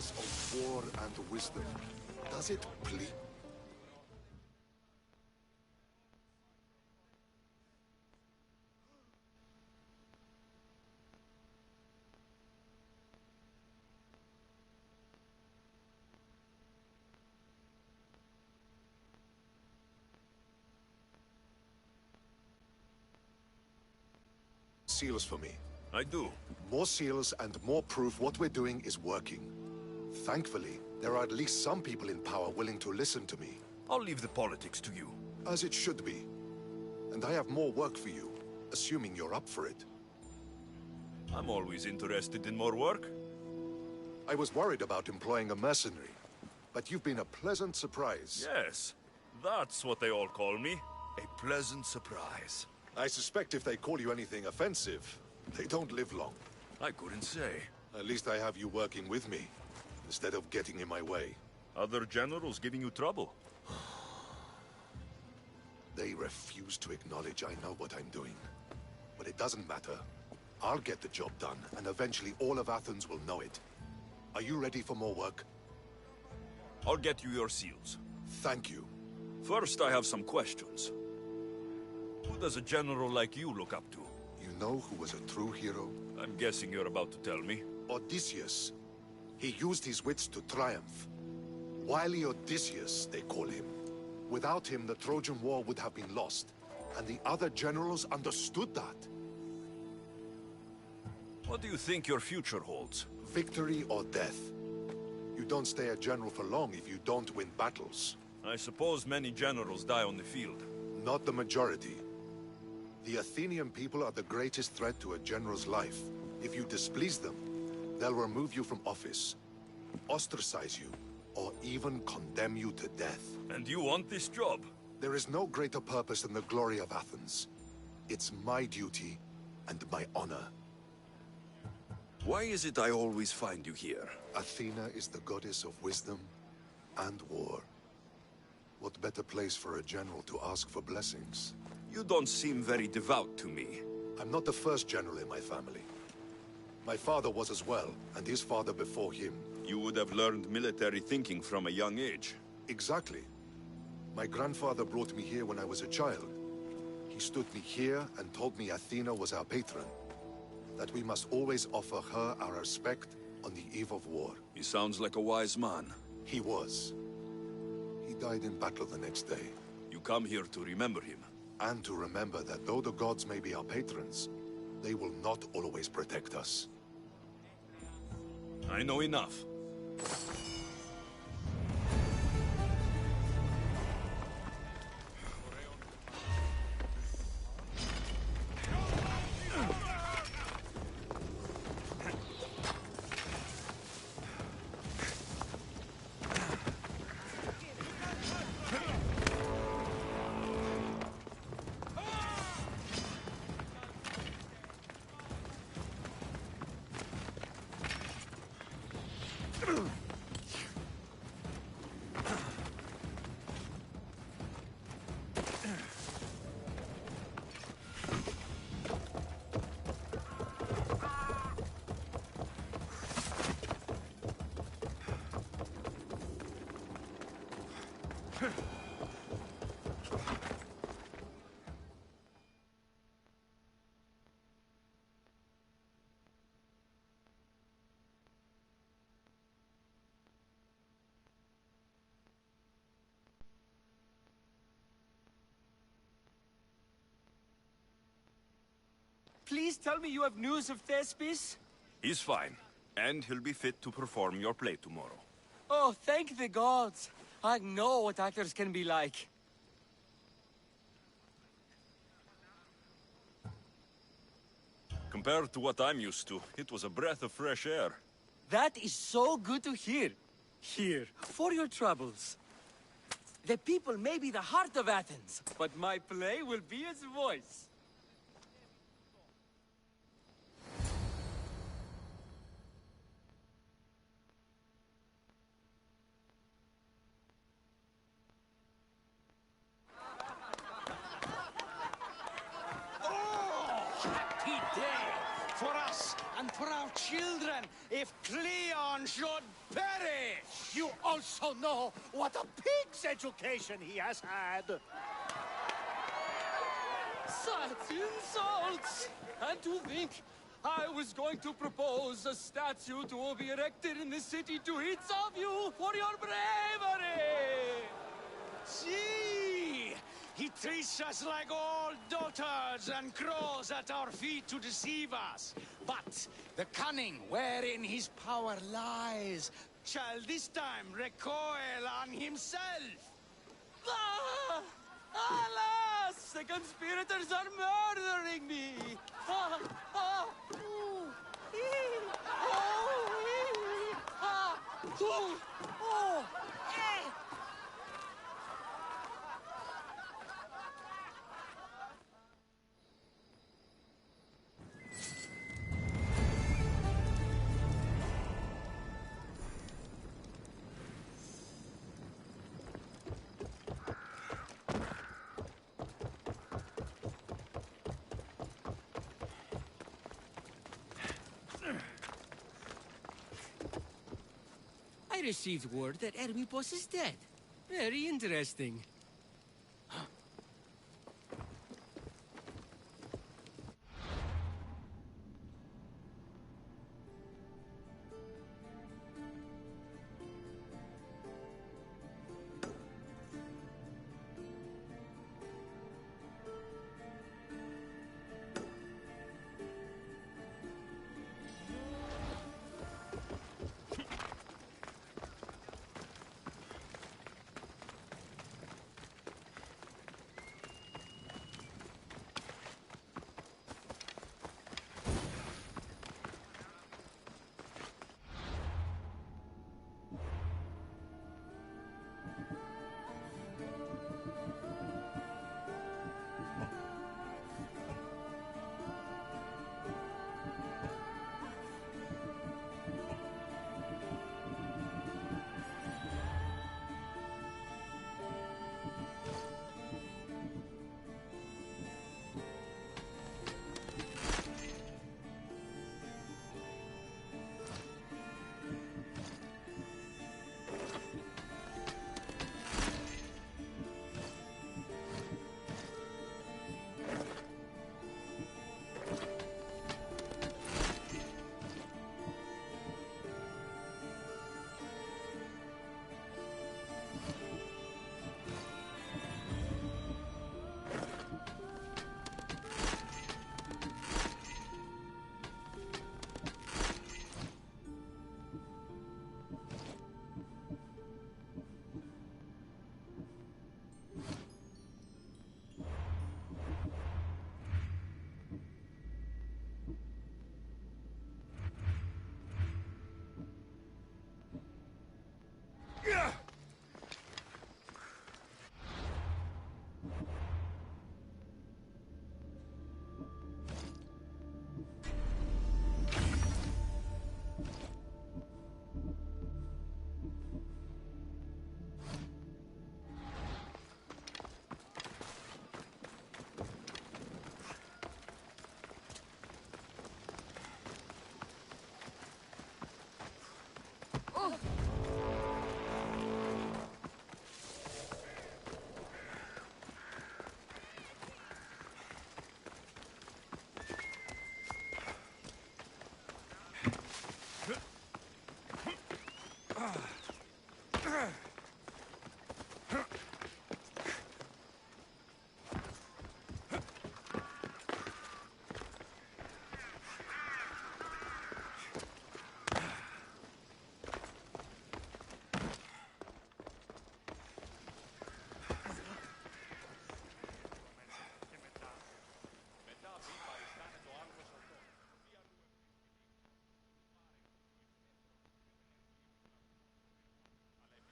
goddess of war and wisdom. Does it please? Seals for me. I do. More seals and more proof what we're doing is working. Thankfully, there are at least some people in power willing to listen to me. I'll leave the politics to you. As it should be. And I have more work for you, assuming you're up for it. I'm always interested in more work. I was worried about employing a mercenary, but you've been a pleasant surprise. Yes, that's what they all call me. A pleasant surprise. I suspect if they call you anything offensive, they don't live long. I couldn't say. At least I have you working with me, instead of getting in my way. Other generals giving you trouble? They refuse to acknowledge I know what I'm doing. But it doesn't matter. I'll get the job done, and eventually all of Athens will know it. Are you ready for more work? I'll get you your seals. Thank you. First, I have some questions. Who does a general like you look up to? You know who was a true hero? I'm guessing you're about to tell me. Odysseus. He used his wits to triumph. Wily Odysseus, they call him. Without him, the Trojan War would have been lost. And the other generals understood that. What do you think your future holds? Victory or death. You don't stay a general for long if you don't win battles. I suppose many generals die on the field. Not the majority. The Athenian people are the greatest threat to a general's life. If you displease them, they'll remove you from office, ostracize you, or even condemn you to death. And you want this job? There is no greater purpose than the glory of Athens. It's my duty and my honor. Why is it I always find you here? Athena is the goddess of wisdom and war. What better place for a general to ask for blessings? You don't seem very devout to me. I'm not the first general in my family. My father was as well, and his father before him. You would have learned military thinking from a young age. Exactly. My grandfather brought me here when I was a child. He stood me here and told me Athena was our patron. That we must always offer her our respect on the eve of war. He sounds like a wise man. He was. He died in battle the next day. You come here to remember him. And to remember that though the gods may be our patrons, they will not always protect us. I know enough. Please tell me you have news of Thespis? He's fine, and he'll be fit to perform your play tomorrow. Oh, thank the gods. I know what actors can be like. Compared to what I'm used to, it was a breath of fresh air. That is so good to hear. Here, for your troubles. The people may be the heart of Athens, but my play will be its voice. for us and for our children if Cleon should perish. You also know what a pig's education he has had. Such insults! And to think I was going to propose a statue to be erected in the city to each of you for your bravery! See! He treats us like old dotards and crawls at our feet to deceive us. But the cunning wherein his power lies shall this time recoil on himself. Ah! Alas! The conspirators are murdering me! Ah! Ah! Ooh! Ee! Oh! Ee! Ah! Ooh! Oh! Eh! I received word that Hermipos is dead. Very interesting.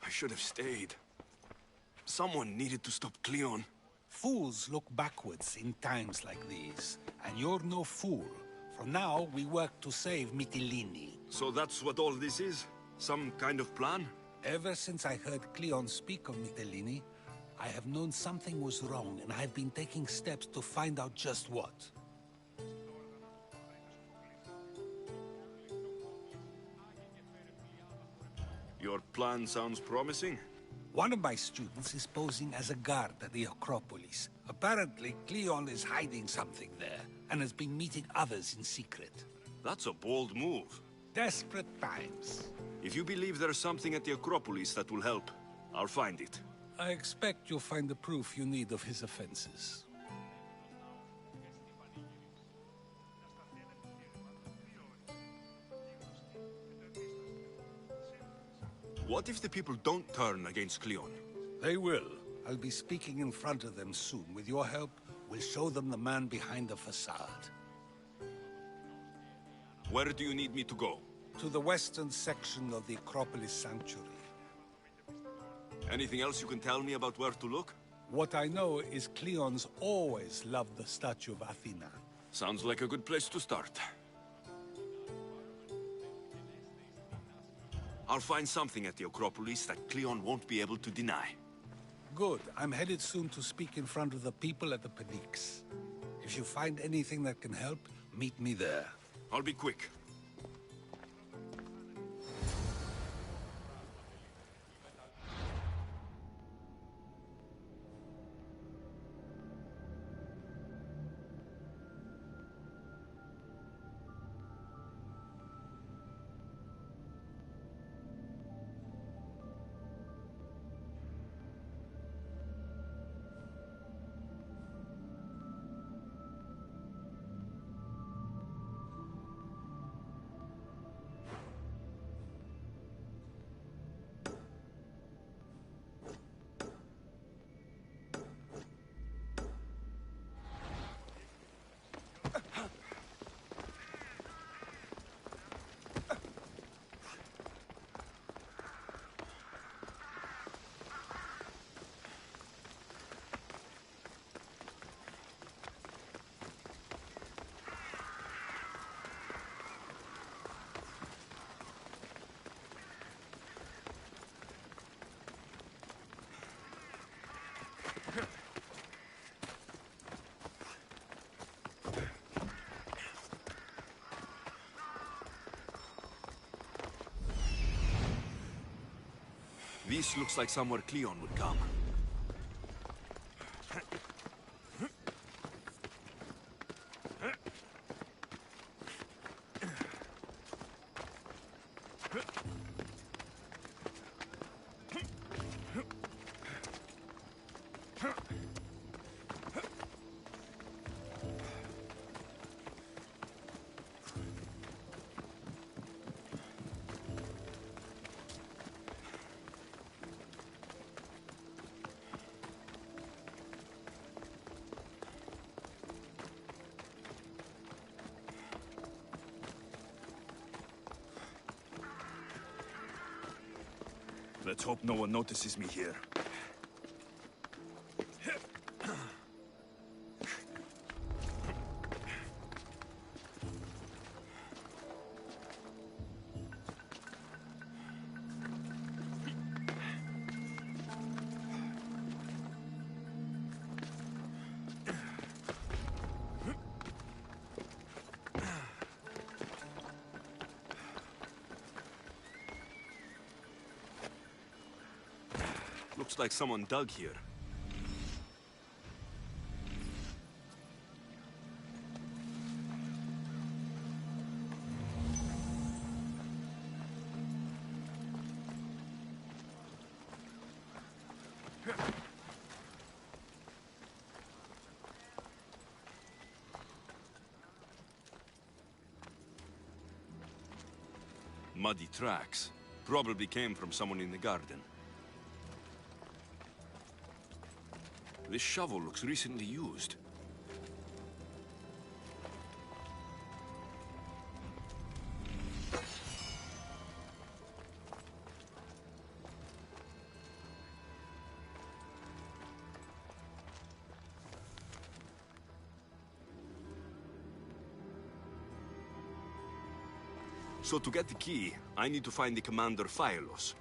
I should have stayed. Someone needed to stop Cleon. Fools look backwards in times like these, and you're no fool. From now, we work to save Mytilene. So that's what all this is? Some kind of plan? Ever since I heard Cleon speak of Mytilene, I have known something was wrong, and I have been taking steps to find out just what. Your plan sounds promising. One of my students is posing as a guard at the Acropolis. Apparently, Cleon is hiding something there, and has been meeting others in secret. That's a bold move. Desperate times. If you believe there's something at the Acropolis that will help, I'll find it. I expect you'll find the proof you need of his offenses. What if the people don't turn against Cleon? They will. I'll be speaking in front of them soon. With your help, we'll show them the man behind the facade. Where do you need me to go? To the western section of the Acropolis Sanctuary. Anything else you can tell me about where to look? What I know is Cleon's always loved the statue of Athena. Sounds like a good place to start. I'll find something at the Acropolis that Cleon won't be able to deny. Good. I'm headed soon to speak in front of the people at the Pnyx. If you find anything that can help, meet me there. I'll be quick. This looks like somewhere Cleon would come. Let's hope no one notices me here. Looks like someone dug here. Muddy tracks. Probably came from someone in the garden. This shovel looks recently used. So to get the key, I need to find the commander Phylos.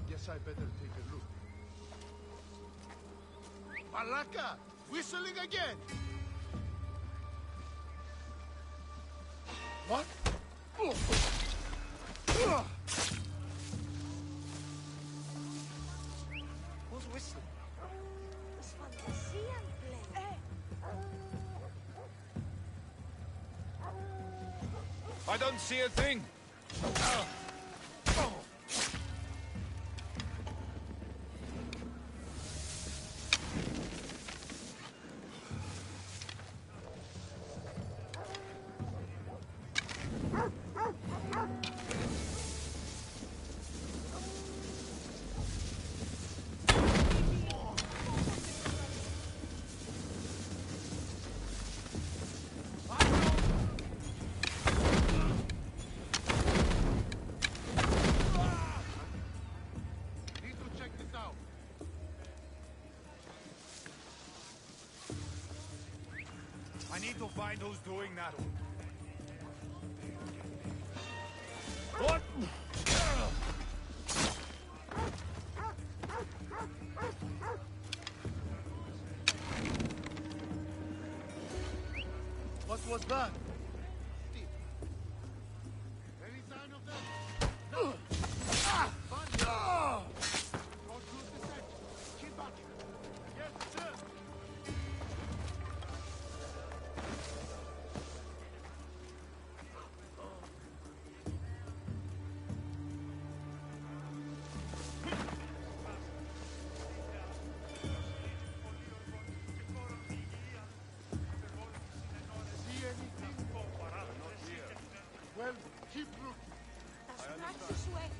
Guess I better take a look. Malaka! Whistling again! What? Who's whistling? Das Fantasienplay. I don't see a thing. Need to check this out. I need to find who's doing that. What? What was that? Any sign of them? No. Don't lose the scent. Keep back. Yes, sir. See anything? Not here. Well, keep looking. Das Praxis weg.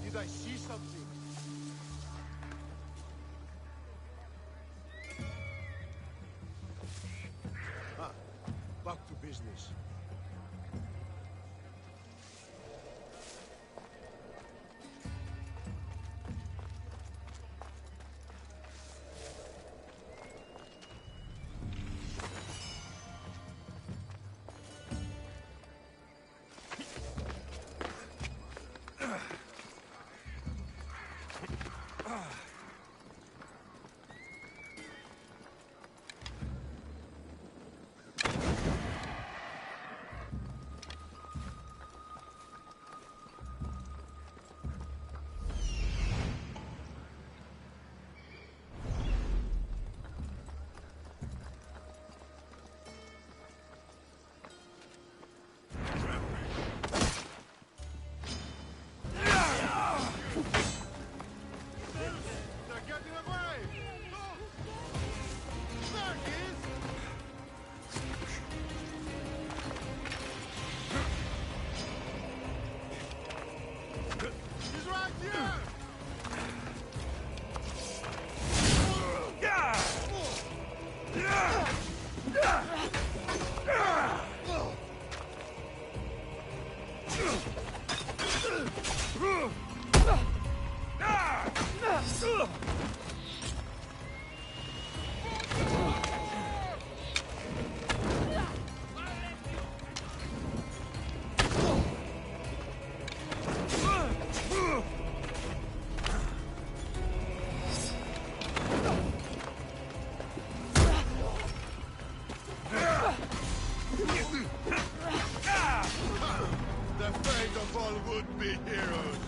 Did I see something? Ah, back to business. They're getting away! Look! There he is! He's right here! The fate of all would-be heroes.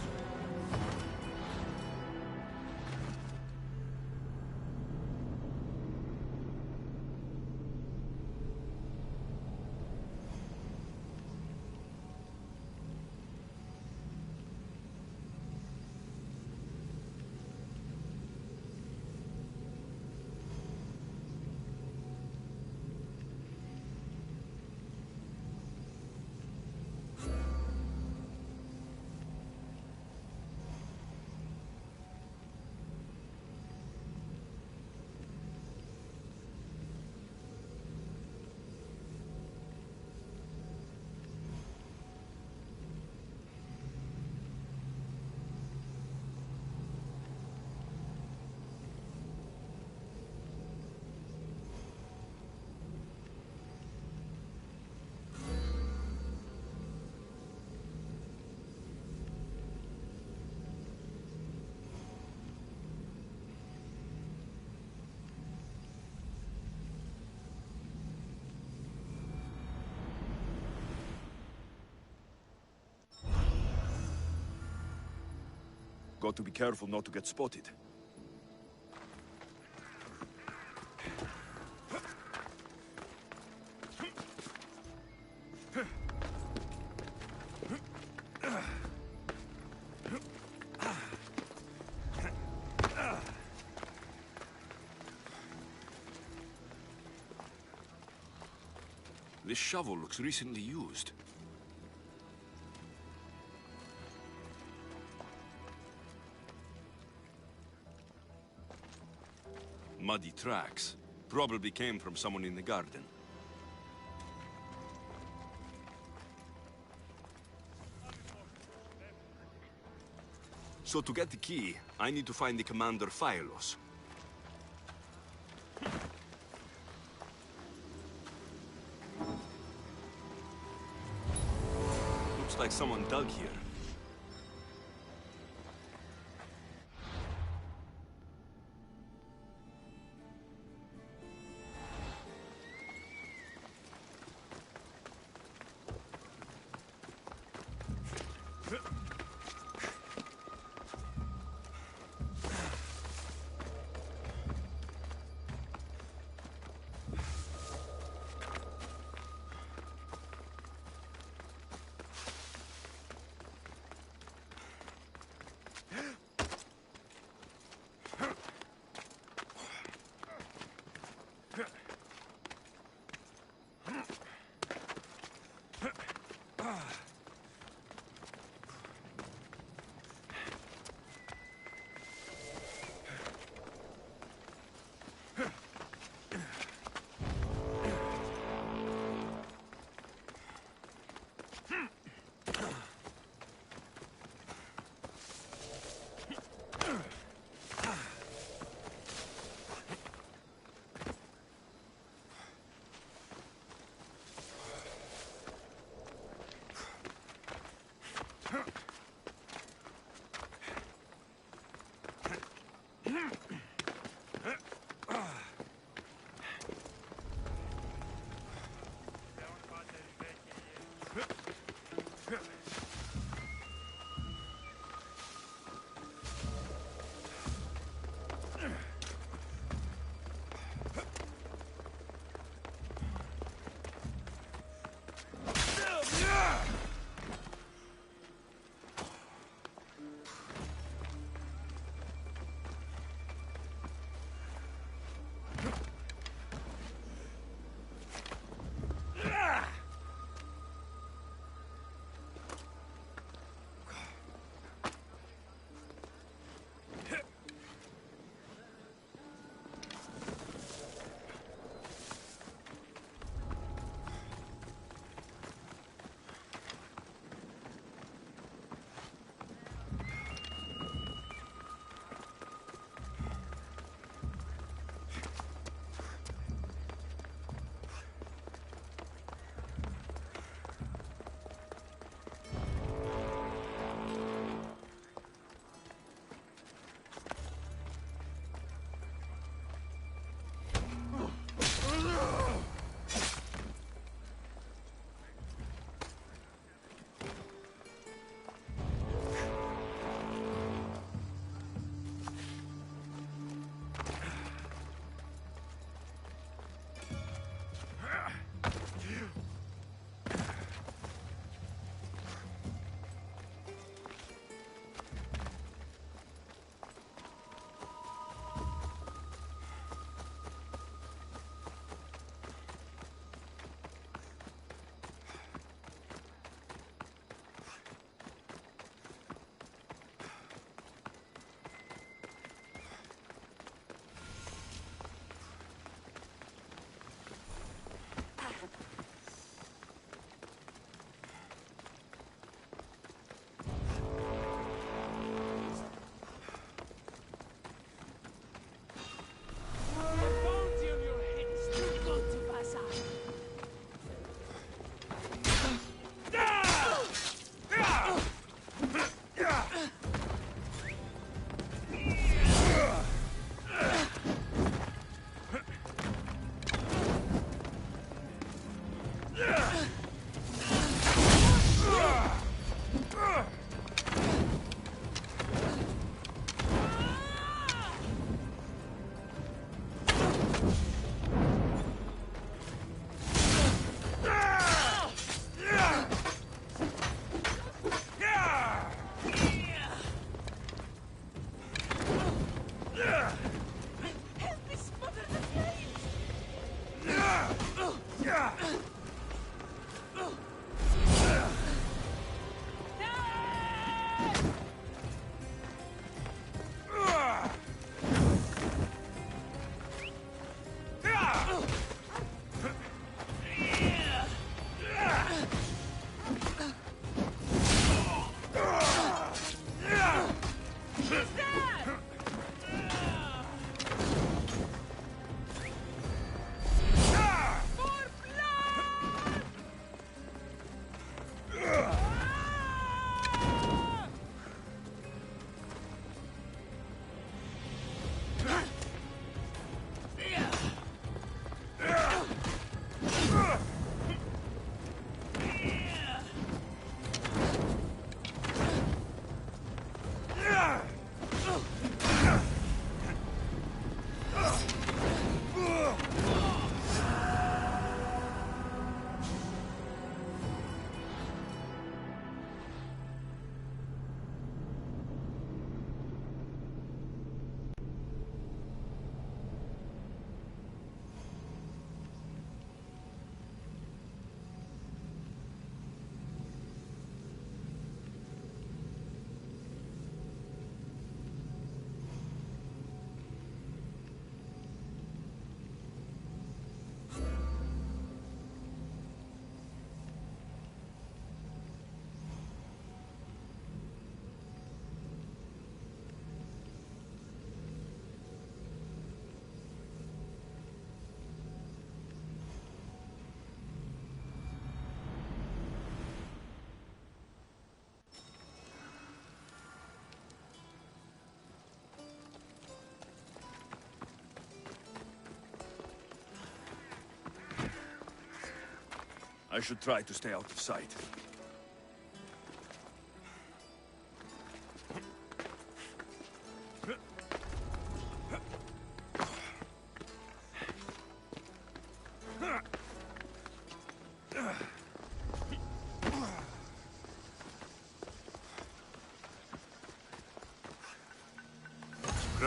Got to be careful not to get spotted. This shovel looks recently used. Muddy tracks. Probably came from someone in the garden. So to get the key, I need to find the Commander Phylos. Looks like someone dug here. I should try to stay out of sight.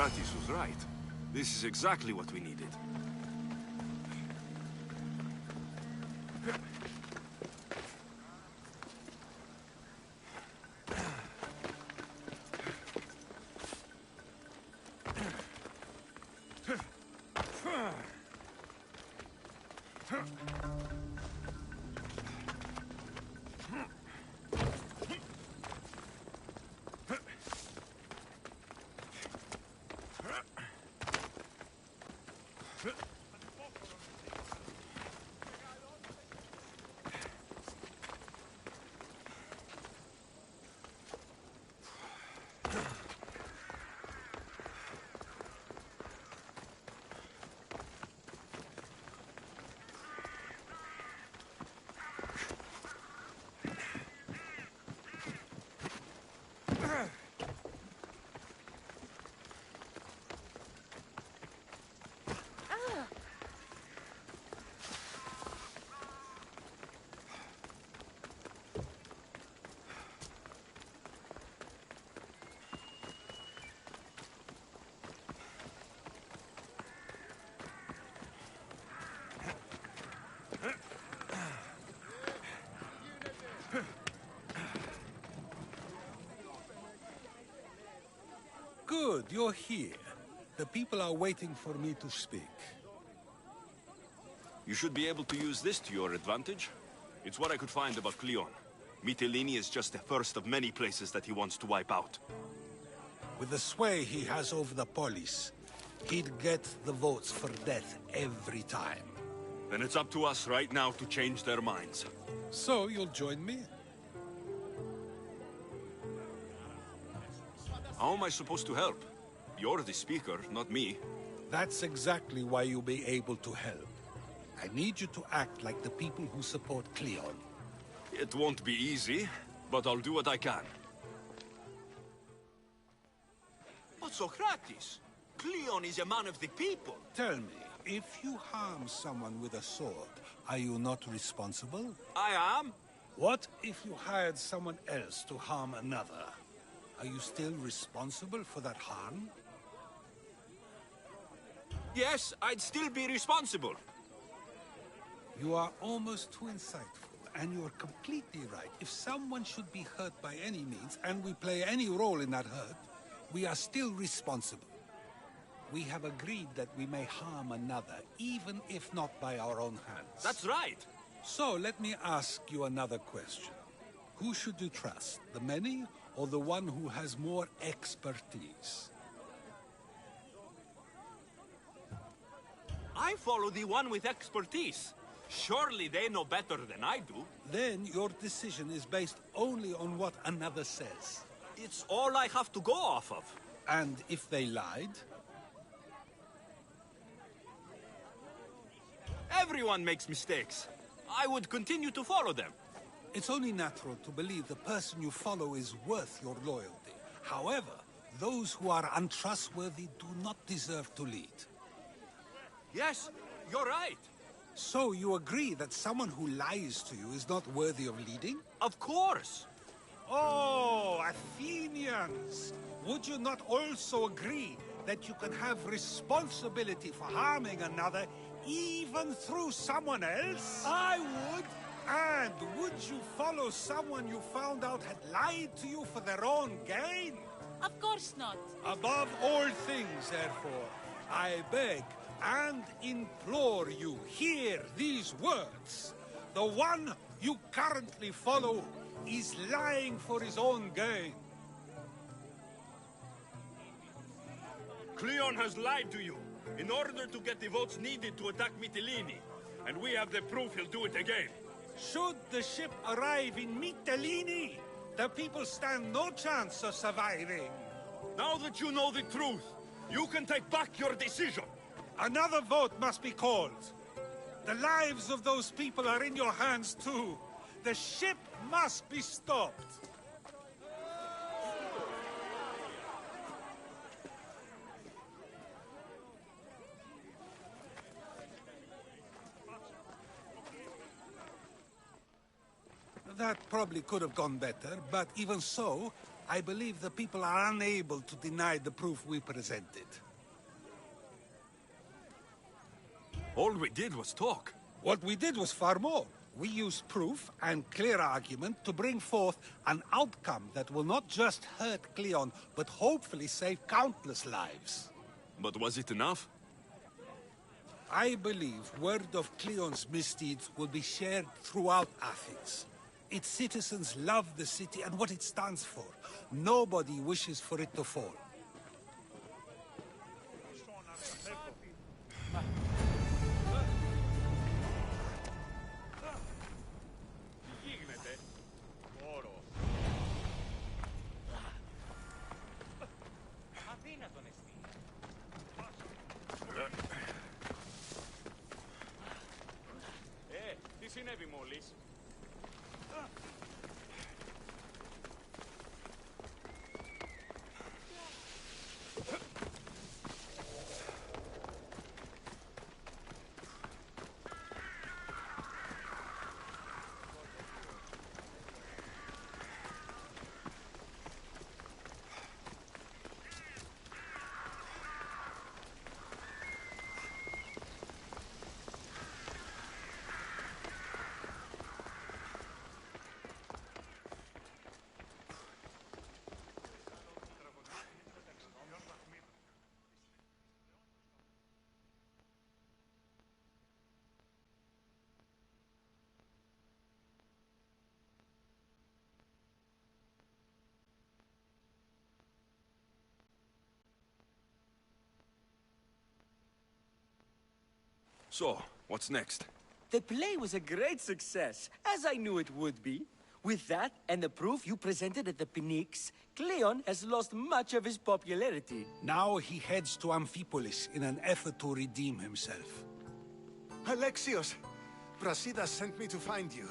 Socrates was right. This is exactly what we needed. Good, you're here. The people are waiting for me to speak. You should be able to use this to your advantage. It's what I could find about Cleon. Mytilene is just the first of many places that he wants to wipe out. With the sway he has over the police, he'd get the votes for death every time. Then it's up to us right now to change their minds. So you'll join me? How am I supposed to help? You're the speaker, not me. That's exactly why you'll be able to help. I need you to act like the people who support Cleon. It won't be easy, but I'll do what I can. But Socrates, Cleon is a man of the people. Tell me, if you harm someone with a sword, are you not responsible? I am. What if you hired someone else to harm another? Are you still responsible for that harm? Yes, I'd still be responsible. You are almost too insightful, and you're completely right. If someone should be hurt by any means, and we play any role in that hurt, we are still responsible. We have agreed that we may harm another, even if not by our own hands. That's right. So let me ask you another question. Who should you trust, the many or the one who has more expertise? I follow the one with expertise. Surely they know better than I do. Then your decision is based only on what another says. It's all I have to go off of. And if they lied? Everyone makes mistakes. I would continue to follow them. It's only natural to believe the person you follow is worth your loyalty. However, those who are untrustworthy do not deserve to lead. Yes, you're right. So you agree that someone who lies to you is not worthy of leading? Of course. Oh, Athenians! Would you not also agree that you can have responsibility for harming another even through someone else? I would. And would you follow someone you found out had lied to you for their own gain? Of course not. Above all things, therefore, I beg and implore you, hear these words. The one you currently follow is lying for his own gain. Cleon has lied to you in order to get the votes needed to attack Mytilene. And we have the proof he'll do it again. Should the ship arrive in Mytilene, the people stand no chance of surviving. Now that you know the truth, you can take back your decision. Another vote must be called. The lives of those people are in your hands too. The ship must be stopped. That probably could have gone better, but even so, I believe the people are unable to deny the proof we presented. All we did was talk. What we did was far more. We used proof and clear argument to bring forth an outcome that will not just hurt Cleon, but hopefully save countless lives. But was it enough? I believe word of Cleon's misdeeds will be shared throughout Athens. Its citizens love the city and what it stands for. Nobody wishes for it to fall. Τι συνέβη μόλις? So, what's next? The play was a great success, as I knew it would be. With that, and the proof you presented at the Pnyx, Cleon has lost much of his popularity. Now he heads to Amphipolis in an effort to redeem himself. Alexios! Brasidas sent me to find you.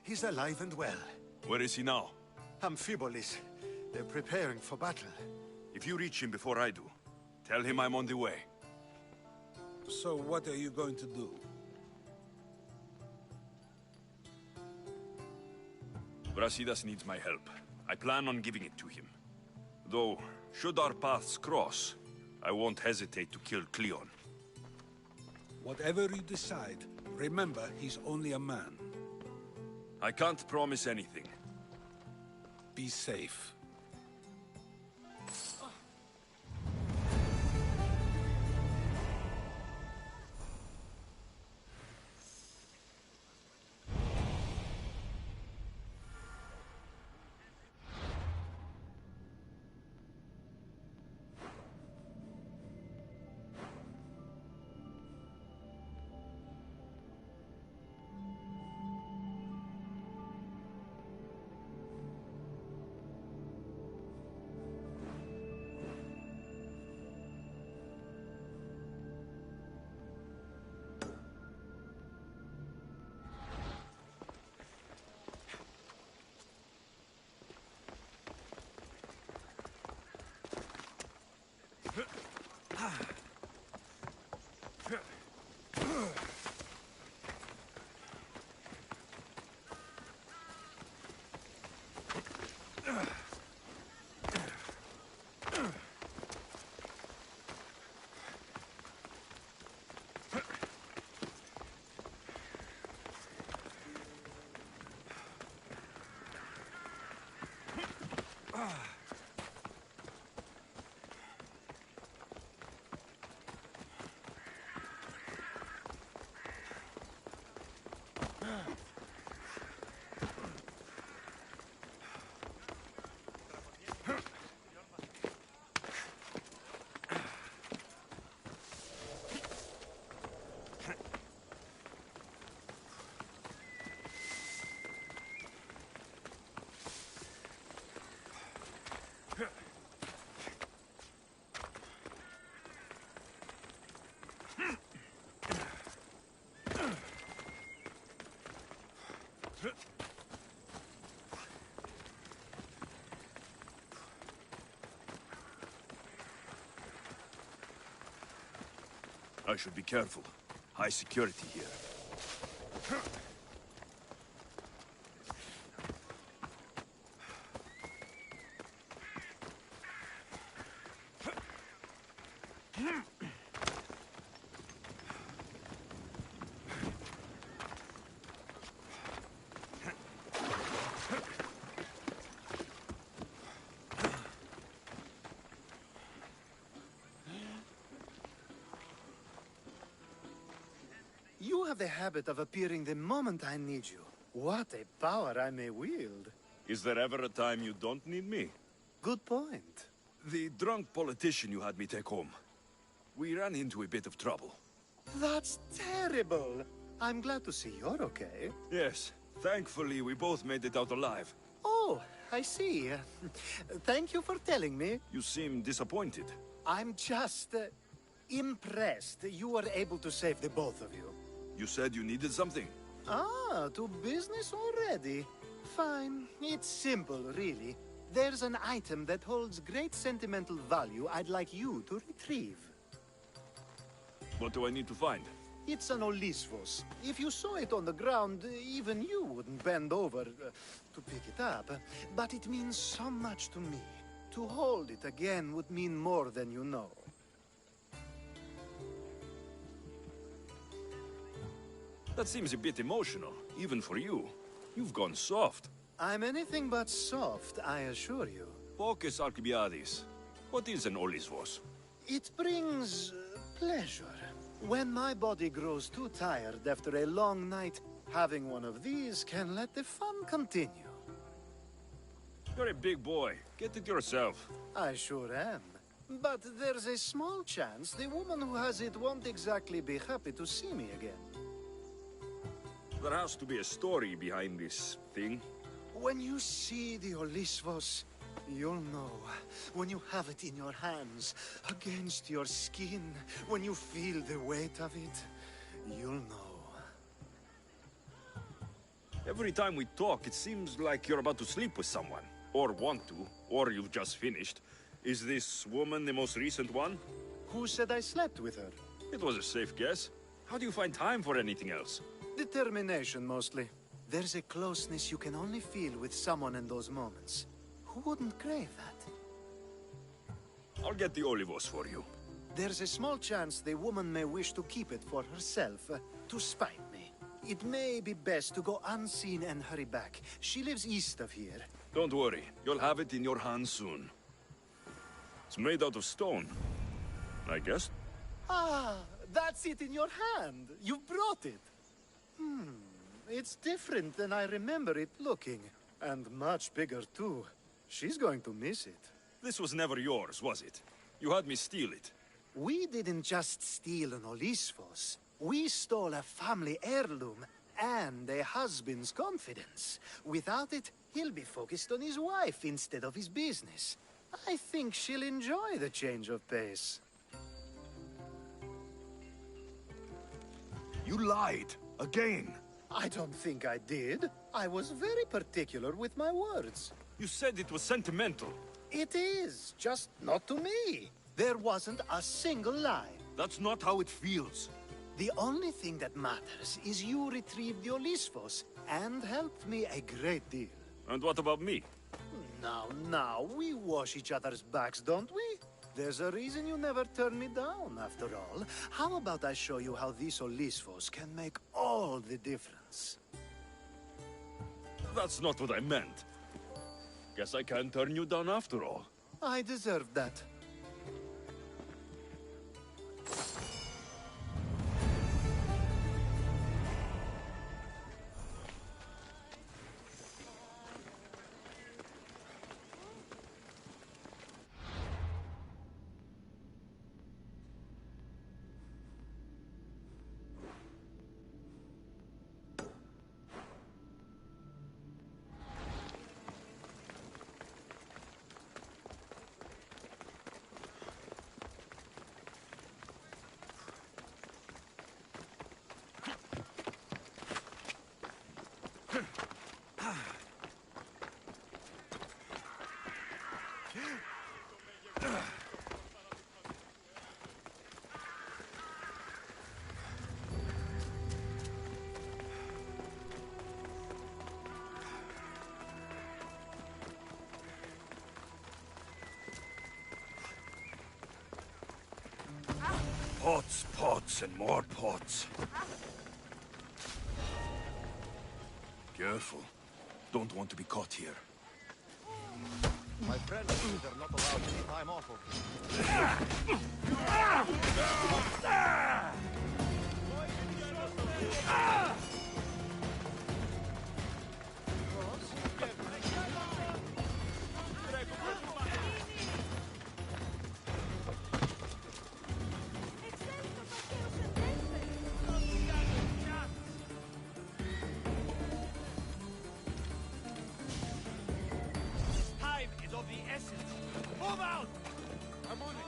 He's alive and well. Where is he now? Amphipolis. They're preparing for battle. If you reach him before I do, tell him I'm on the way. So what are you going to do? Brasidas needs my help. I plan on giving it to him. Though, should our paths cross, I won't hesitate to kill Cleon. Whatever you decide, remember he's only a man. I can't promise anything. Be safe. I should be careful. High security here. You have the habit of appearing the moment I need you. What a power I may wield. Is there ever a time you don't need me? Good point. The drunk politician you had me take home. We ran into a bit of trouble. That's terrible. I'm glad to see you're okay. Yes, thankfully we both made it out alive. Oh, I see. Thank you for telling me. You seem disappointed. I'm just impressed you were able to save the both of you. You said you needed something. Ah, to business already. Fine. It's simple, really. There's an item that holds great sentimental value I'd like you to retrieve. What do I need to find? It's an Olisvos. If you saw it on the ground, even you wouldn't bend over to pick it up. But it means so much to me. To hold it again would mean more than you know. That seems a bit emotional, even for you. You've gone soft. I'm anything but soft, I assure you. Focus, Alcibiades. What is an Olisvos? It brings pleasure. When my body grows too tired after a long night, having one of these can let the fun continue. You're a big boy. Get it yourself. I sure am. But there's a small chance the woman who has it won't exactly be happy to see me again. There has to be a story behind this thing. When you see the Olisvos, you'll know. When you have it in your hands, against your skin, when you feel the weight of it, you'll know. Every time we talk, it seems like you're about to sleep with someone. Or want to, or you've just finished. Is this woman the most recent one? Who said I slept with her? It was a safe guess. How do you find time for anything else? Determination, mostly. There's a closeness you can only feel with someone in those moments. Who wouldn't crave that? I'll get the Olivos for you. There's a small chance the woman may wish to keep it for herself, to spite me. It may be best to go unseen and hurry back. She lives east of here. Don't worry, you'll have it in your hands soon. It's made out of stone, I guess. Ah, that's it in your hand. You brought it. It's different than I remember it looking. And much bigger, too. She's going to miss it. This was never yours, was it? You had me steal it. We didn't just steal an Olisvos. We stole a family heirloom and a husband's confidence. Without it, he'll be focused on his wife instead of his business. I think she'll enjoy the change of pace. You lied. Again. I don't think I did. I was very particular with my words. You said it was sentimental. It is, just not to me. There wasn't a single lie. That's not how it feels. The only thing that matters is you retrieved the Olisvos and helped me a great deal. And what about me? Now, we wash each other's backs, don't we? There's a reason you never turn me down, after all. How about I show you how these Olisvos can make all the difference? That's not what I meant. Guess I can't turn you down after all. I deserve that. Pots, pots, and more pots. Careful. Don't want to be caught here. My friends are not allowed any time off of Time is of the essence. Move out! I'm moving.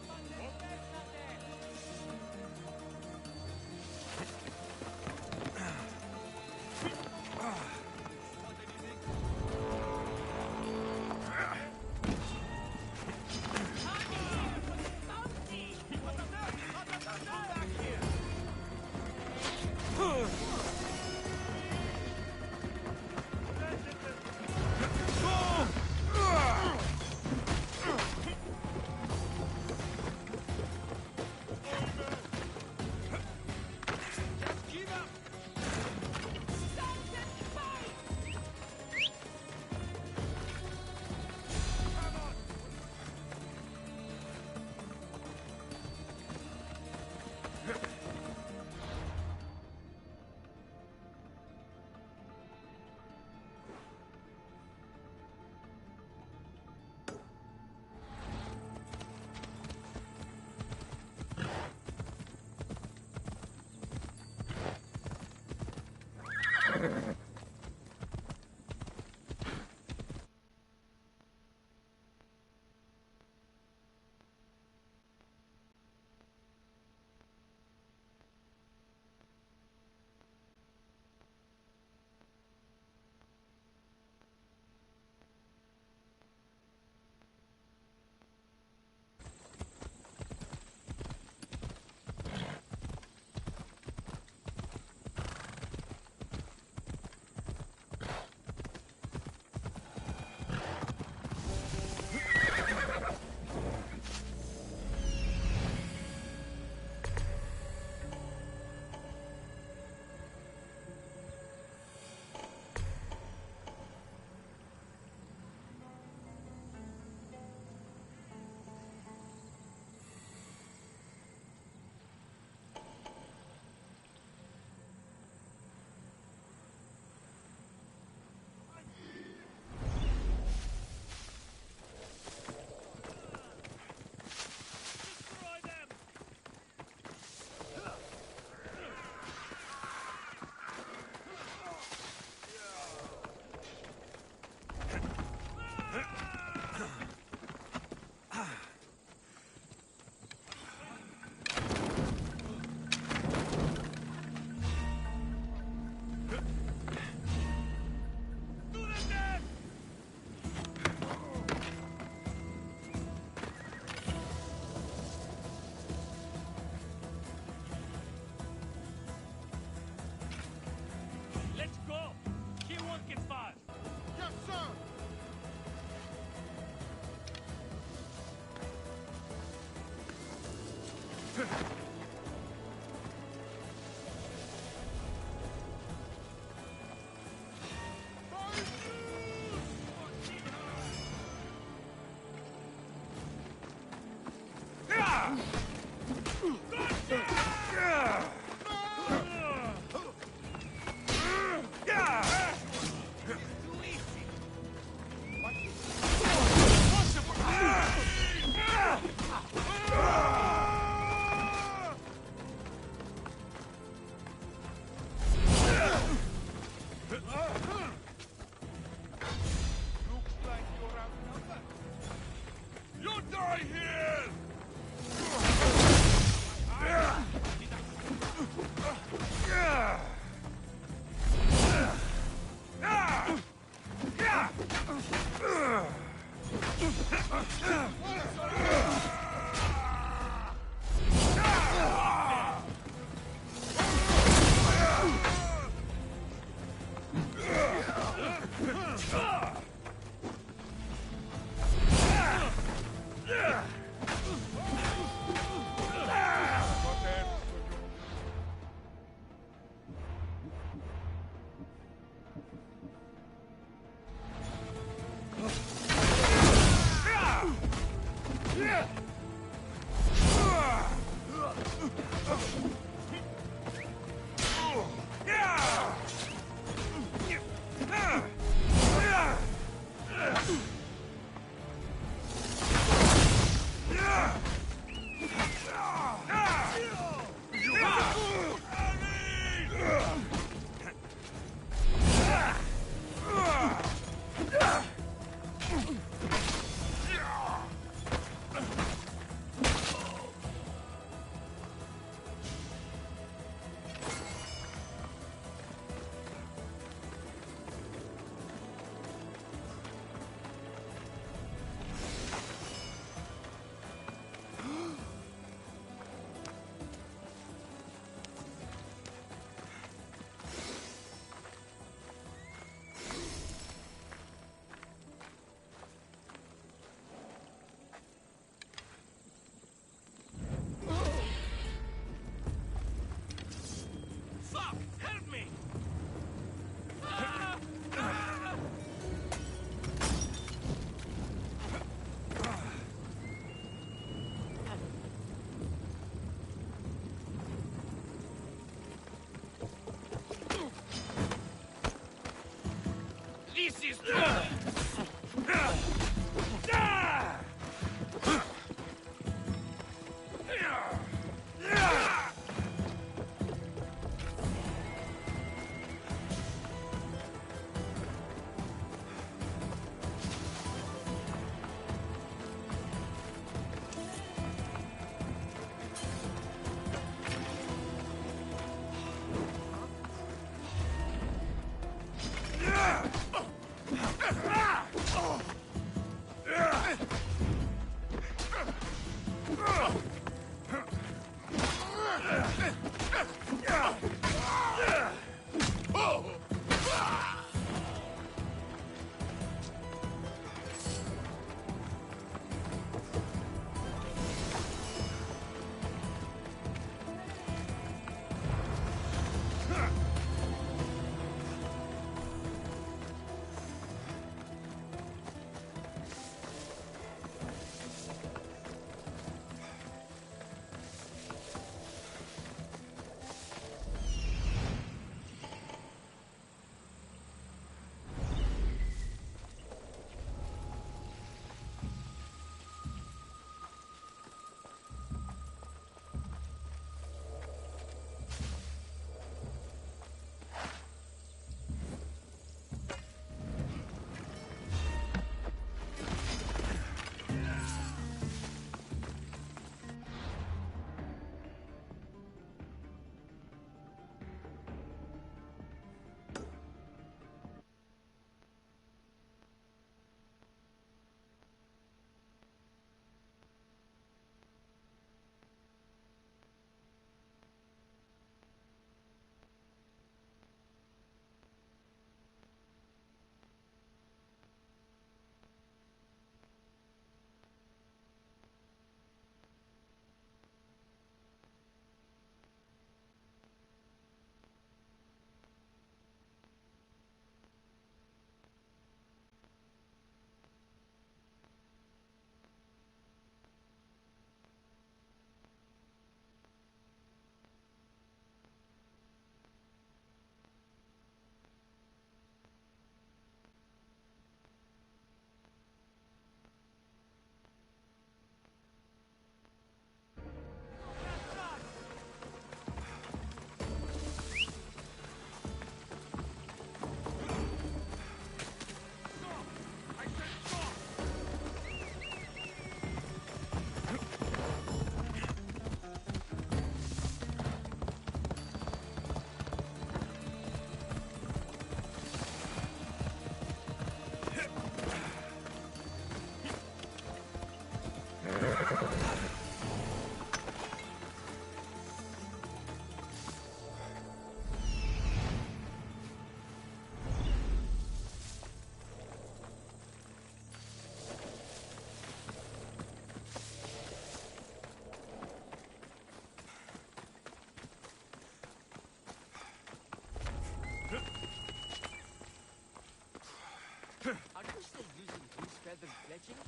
Are you still using goose feather fletching?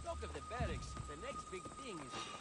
Talk of the barracks, the next big thing is...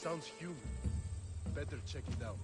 Sounds human. Better check it out.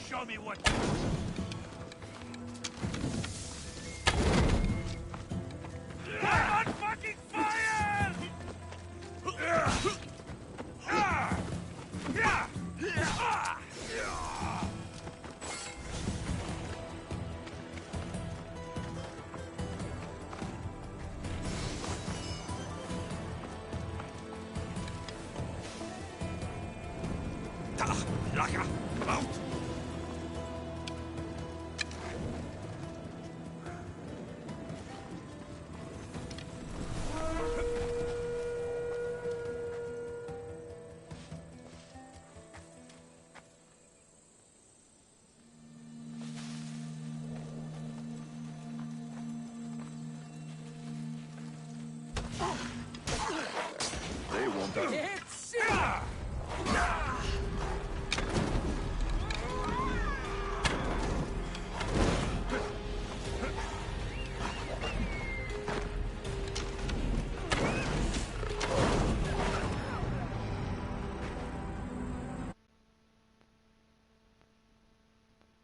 Show me what. I'm on fucking fire! Laka, out!